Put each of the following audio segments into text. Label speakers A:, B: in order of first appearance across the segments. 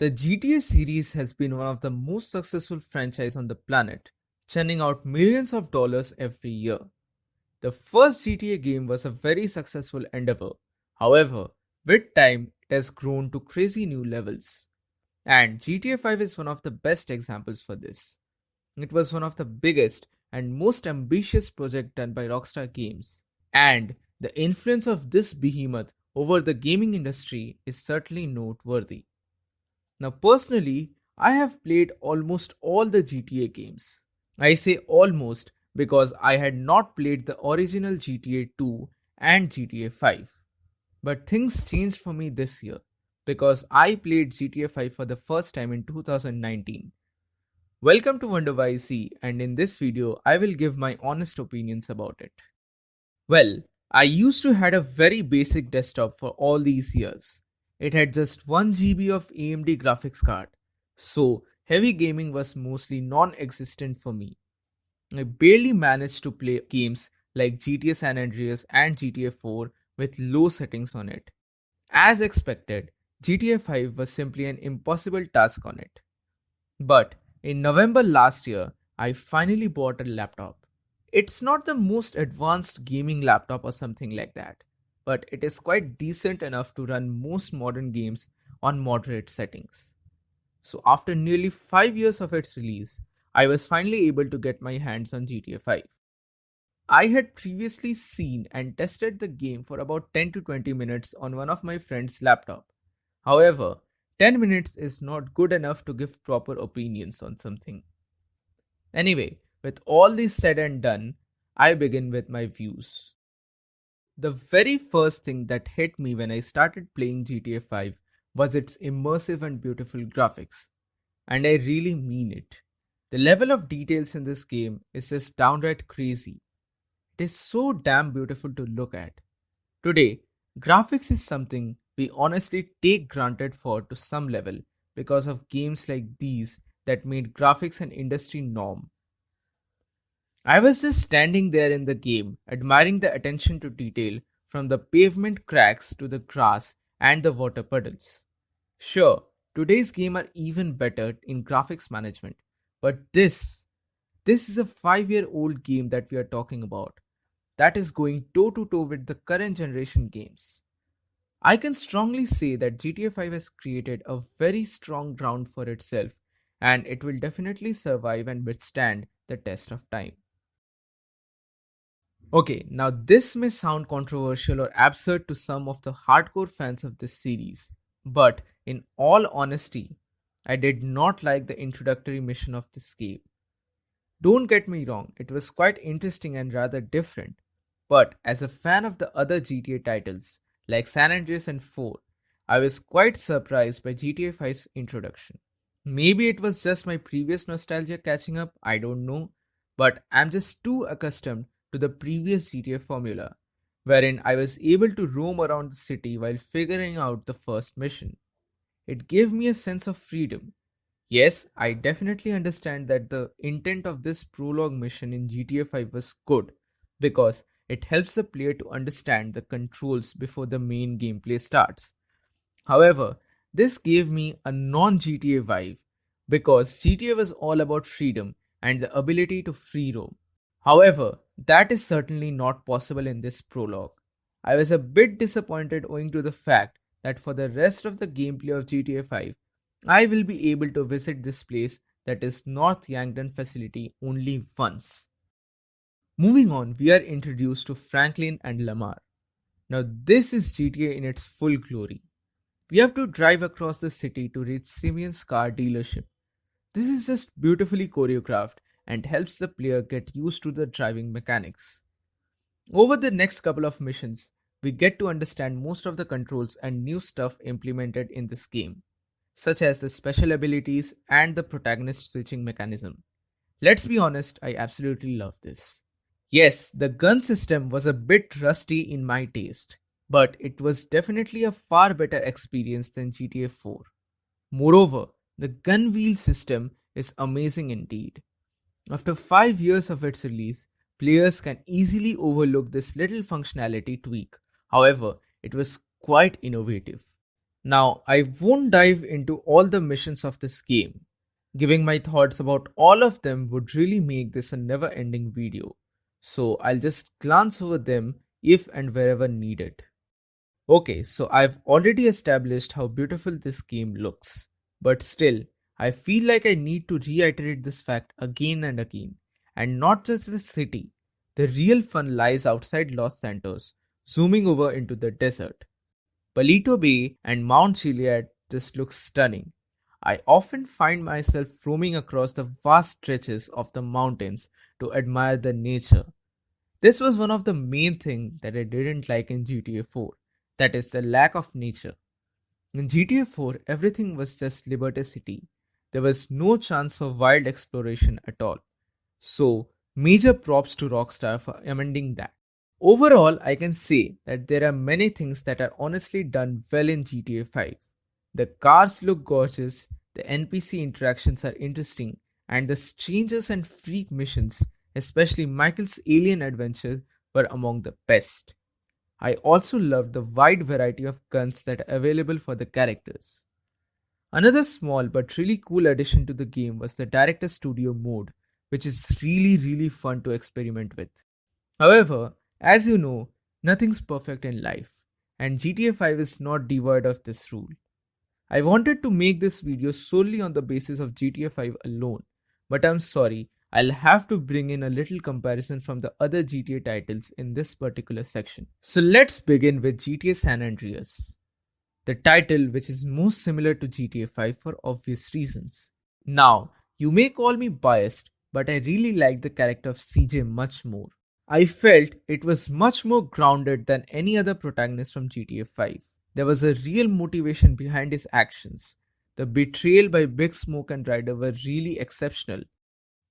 A: The GTA series has been one of the most successful franchises on the planet, churning out millions of dollars every year. The first GTA game was a very successful endeavor. However, with time, it has grown to crazy new levels. And GTA 5 is one of the best examples for this. It was one of the biggest and most ambitious project done by Rockstar Games. And the influence of this behemoth over the gaming industry is certainly noteworthy. Now, personally, I have played almost all the GTA games. I say almost because I had not played the original GTA 2 and GTA 5. But things changed for me this year because I played GTA 5 for the first time in 2019. Welcome to Wonder YC, and in this video, I will give my honest opinions about it. Well, I used to had a very basic desktop for all these years. It had just 1 GB of AMD graphics card, so heavy gaming was mostly non-existent for me. I barely managed to play games like GTA San Andreas and GTA 4 with low settings on it. As expected, GTA 5 was simply an impossible task on it. But in November last year, I finally bought a laptop. It's not the most advanced gaming laptop or something like that, but it is quite decent enough to run most modern games on moderate settings. So after nearly 5 years of its release, I was finally able to get my hands on GTA 5. I had previously seen and tested the game for about 10 to 20 minutes on one of my friend's laptop. However, 10 minutes is not good enough to give proper opinions on something. Anyway, with all this said and done, I begin with my views. The very first thing that hit me when I started playing GTA 5 was its immersive and beautiful graphics. And I really mean it. The level of details in this game is just downright crazy. It is so damn beautiful to look at. Today, graphics is something we honestly take granted for to some level because of games like these that made graphics an industry norm. I was just standing there in the game, admiring the attention to detail from the pavement cracks to the grass and the water puddles. Sure, today's games are even better in graphics management, but this is a 5-year-old game that we are talking about that is going toe to toe with the current generation games. I can strongly say that GTA 5 has created a very strong ground for itself, and it will definitely survive and withstand the test of time. Okay, now this may sound controversial or absurd to some of the hardcore fans of this series, but in all honesty, I did not like the introductory mission of this game. Don't get me wrong, it was quite interesting and rather different, but as a fan of the other GTA titles, like San Andreas and 4, I was quite surprised by GTA 5's introduction. Maybe it was just my previous nostalgia catching up, I don't know, but I'm just too accustomed to the previous GTA formula, wherein I was able to roam around the city while figuring out the first mission. It gave me a sense of freedom. Yes, I definitely understand that the intent of this prologue mission in GTA 5 was good, because it helps the player to understand the controls before the main gameplay starts. However, this gave me a non-GTA vibe, because GTA was all about freedom and the ability to free roam. However, that is certainly not possible in this prologue. I was a bit disappointed owing to the fact that for the rest of the gameplay of GTA 5, I will be able to visit this place, that is North Yankton facility, only once. Moving on, we are introduced to Franklin and Lamar. Now this is GTA in its full glory. We have to drive across the city to reach Simeon's car dealership. This is just beautifully choreographed and helps the player get used to the driving mechanics. Over the next couple of missions, we get to understand most of the controls and new stuff implemented in this game, such as the special abilities and the protagonist switching mechanism. Let's be honest, I absolutely love this. Yes, the gun system was a bit rusty in my taste, but it was definitely a far better experience than GTA 4. Moreover, the gun wheel system is amazing indeed. After 5 years of its release, players can easily overlook this little functionality tweak. However, it was quite innovative. Now, I won't dive into all the missions of this game. Giving my thoughts about all of them would really make this a never ending video, so I'll just glance over them if and wherever needed. Okay, so I've already established how beautiful this game looks, but still, I feel like I need to reiterate this fact again and again. And not just the city, the real fun lies outside Los Santos, zooming over into the desert. Palito Bay and Mount Chiliad just looks stunning. I often find myself roaming across the vast stretches of the mountains to admire the nature. This was one of the main things that I didn't like in GTA 4, that is the lack of nature. In GTA 4, everything was just Liberty City. There was no chance for wild exploration at all. So, major props to Rockstar for amending that. Overall, I can say that there are many things that are honestly done well in GTA 5. The cars look gorgeous, the NPC interactions are interesting, and the strangers and freak missions, especially Michael's alien adventures, were among the best. I also loved the wide variety of guns that are available for the characters. Another small but really cool addition to the game was the Director Studio mode, which is really fun to experiment with. However, as you know, nothing's perfect in life, and GTA 5 is not devoid of this rule. I wanted to make this video solely on the basis of GTA 5 alone, but I'm sorry, I'll have to bring in a little comparison from the other GTA titles in this particular section. So let's begin with GTA San Andreas, the title which is most similar to GTA 5 for obvious reasons. Now, you may call me biased, but I really like the character of CJ much more. I felt it was much more grounded than any other protagonist from GTA 5. There was a real motivation behind his actions. The betrayal by Big Smoke and Ryder were really exceptional.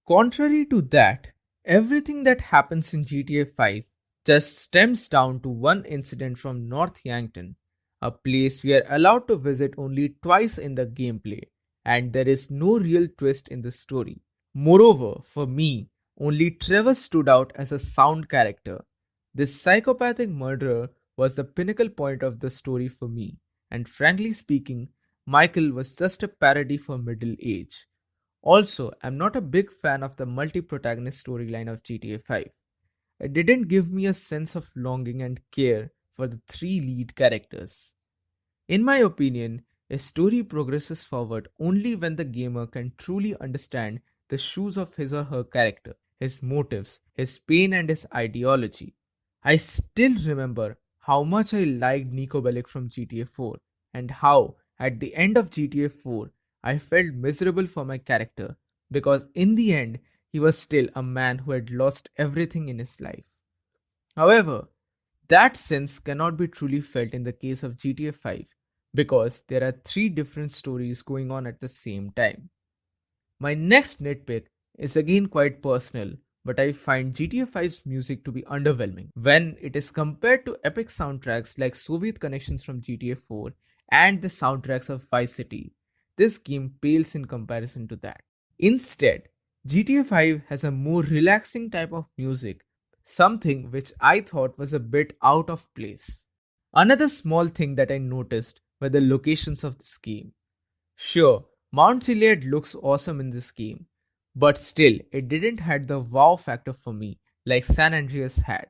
A: Contrary to that, everything that happens in GTA 5 just stems down to one incident from North Yankton, a place we are allowed to visit only twice in the gameplay, and there is no real twist in the story. Moreover, for me, only Trevor stood out as a sound character. This psychopathic murderer was the pinnacle point of the story for me, and frankly speaking, Michael was just a parody for middle age. Also, I'm not a big fan of the multi-protagonist storyline of GTA 5. It didn't give me a sense of longing and care for the three lead characters. In my opinion, a story progresses forward only when the gamer can truly understand the shoes of his or her character, his motives, his pain, and his ideology. I still remember how much I liked Nico Bellic from GTA 4 and how, at the end of GTA 4, I felt miserable for my character because in the end, he was still a man who had lost everything in his life. However, that sense cannot be truly felt in the case of GTA 5 because there are three different stories going on at the same time. My next nitpick is again quite personal, but I find GTA 5's music to be underwhelming when it is compared to epic soundtracks like Soviet Connections from GTA 4 and the soundtracks of Vice City. This game pales in comparison to that. Instead, GTA 5 has a more relaxing type of music, something which I thought was a bit out of place. Another small thing that I noticed were the locations of this game. Sure, Mount Chiliad looks awesome in this game, but still, it didn't have the wow factor for me like San Andreas had.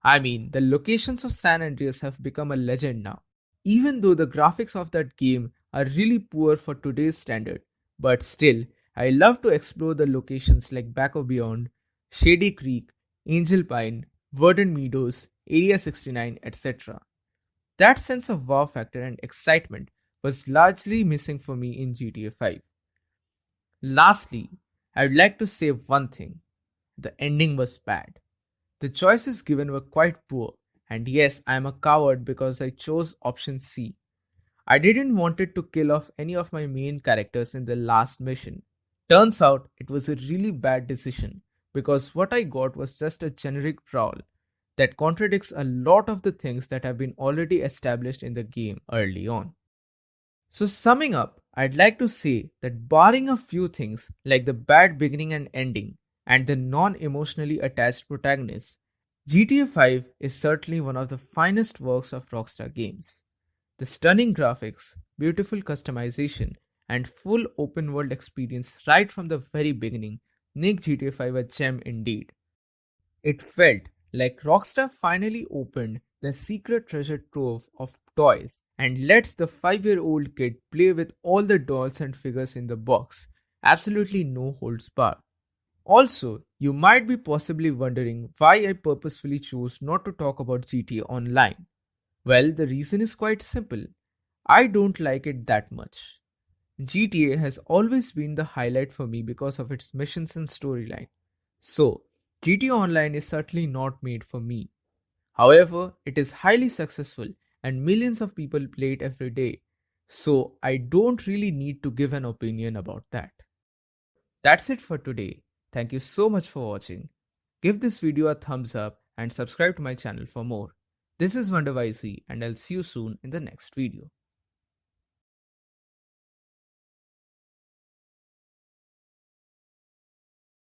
A: I mean, the locations of San Andreas have become a legend now, even though the graphics of that game are really poor for today's standard, but still, I love to explore the locations like Back of Beyond, Shady Creek, Angel Pine, Verdant Meadows, Area 69, etc. That sense of wow factor and excitement was largely missing for me in GTA 5. Lastly, I would like to say one thing. The ending was bad. The choices given were quite poor, and yes, I am a coward because I chose option C. I didn't wanted to kill off any of my main characters in the last mission. Turns out it was a really bad decision because what I got was just a generic prowl that contradicts a lot of the things that have been already established in the game early on. So, summing up, I'd like to say that barring a few things like the bad beginning and ending and the non emotionally attached protagonist, GTA 5 is certainly one of the finest works of Rockstar games. The stunning graphics, beautiful customization, and full open world experience right from the very beginning make GTA 5 a gem indeed. It felt like Rockstar finally opened the secret treasure trove of toys and lets the 5-year-old kid play with all the dolls and figures in the box. Absolutely no holds barred. Also, you might be possibly wondering why I purposefully chose not to talk about GTA Online. Well, the reason is quite simple. I don't like it that much. GTA has always been the highlight for me because of its missions and storyline. So, GTA Online is certainly not made for me. However, it is highly successful and millions of people play it every day. So, I don't really need to give an opinion about that. That's it for today. Thank you so much for watching. Give this video a thumbs up and subscribe to my channel for more. This is WonderYZ and I'll see you soon in the next video.